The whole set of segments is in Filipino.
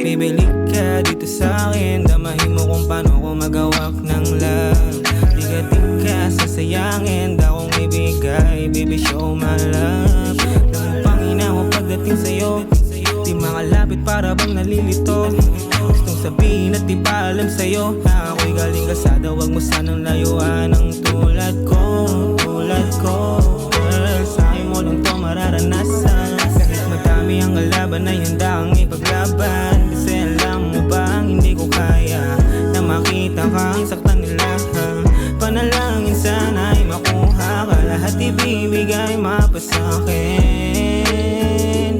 Bibili ka dito sa'kin, damahin mo kung paano ko magawak ng love. Di ka sasayangin, akong ibigay, baby show my love. Pangina ko pagdating sa'yo, di makalapit para bang nalilito. Gustong sabihin at di pa alam sa'yo na ako'y galing kasada, wag mo sanang layuan ang tulad ko, tulad ko. Girl, sa'kin mo lang to mararanasan. Kahit madami ang kalaban ay handa kang ipaglaban. Kasi alam mo bang hindi ko kaya na makita kang saktan nila. Panalangin sana ay makuha ka, lahat ibibigay mapasakin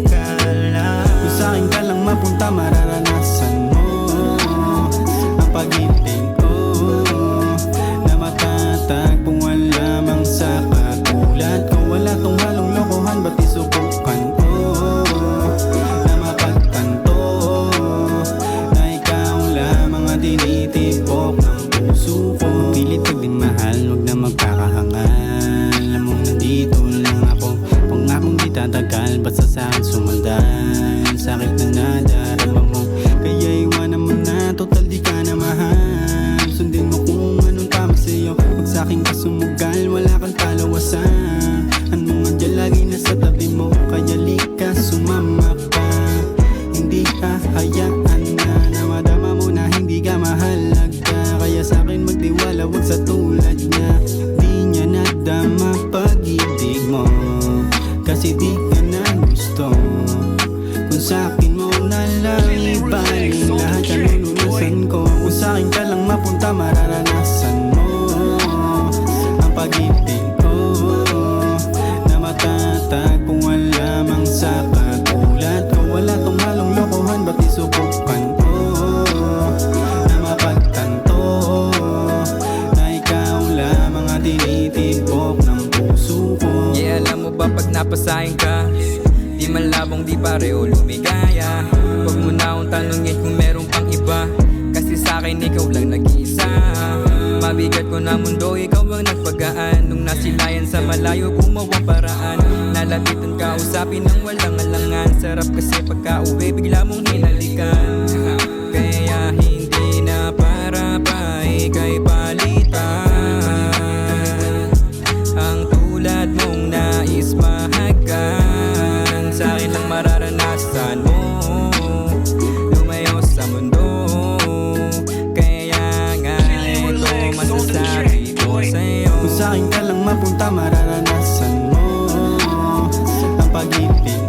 ka lang. Kung sa'kin ka lang mapunta mararanasan mo ang pag-ibig ko na matatagpuan lamang sa katulad ko. Wala tong halong lokohan, ba't isubukan ko na mapagtanto na ikaw lamang ang tinitipok ng puso ko. Pilit pag di mahal, huwag na magkakahangal. Alam mo nandito lang ako, pangakong di tatagal, basta sa'kin sumundan. Sakit na nadarama mo, kaya iwanan mo na, total di ka na mahal. Sundin mo kung anong tama sa'yo, huwag sa'kin ka sumugal, wala kang talawasan. Anong andyan lagi nasa tabi mo, kaya lika sumama ka. Hindi hahayaan na madama mo na hindi ka mahalaga. Kaya sa'kin magtiwala, wag sa tulad niya. Di niya nadama pag-ibig mo, kasi di ka na gusto. Kung sa'kin mo nalang ibaling lahat ang lulunasan ko. Kung sa'kin ka lang mapunta mararanasan mo ang pag-ibig ko na matatagpuan lamang sa katulad ko. Wala tong halong lokohan, ba't isubukan ko na mapagtanto na ikaw lamang ang tinitibok ng puso ko. Yeah, alam mo ba pag napasahin ka, di malabong di pareho lumigaya. Huwag mo na akong tanungin kung meron pang iba, kasi sa'kin ikaw lang nag-iisa. Mabigat ko na mundo, ikaw ang nagpagaan. Nung nasilayan sa malayo, gumawang paraan. Nalapitan ka, usapin ng walang alangan. Sarap kasi pagka-uwi, bigla mong hinalikan. Kaya hindi na para pa ika'y palitan. Ang tulad mong nais mahagan, sa'kin lang mararanasan mo lumayo sa mundo. Kaya nga ito masasabi ko sa'yo. Kung sa'kin ka lang mapunta mararanasan mo ang pag-ibig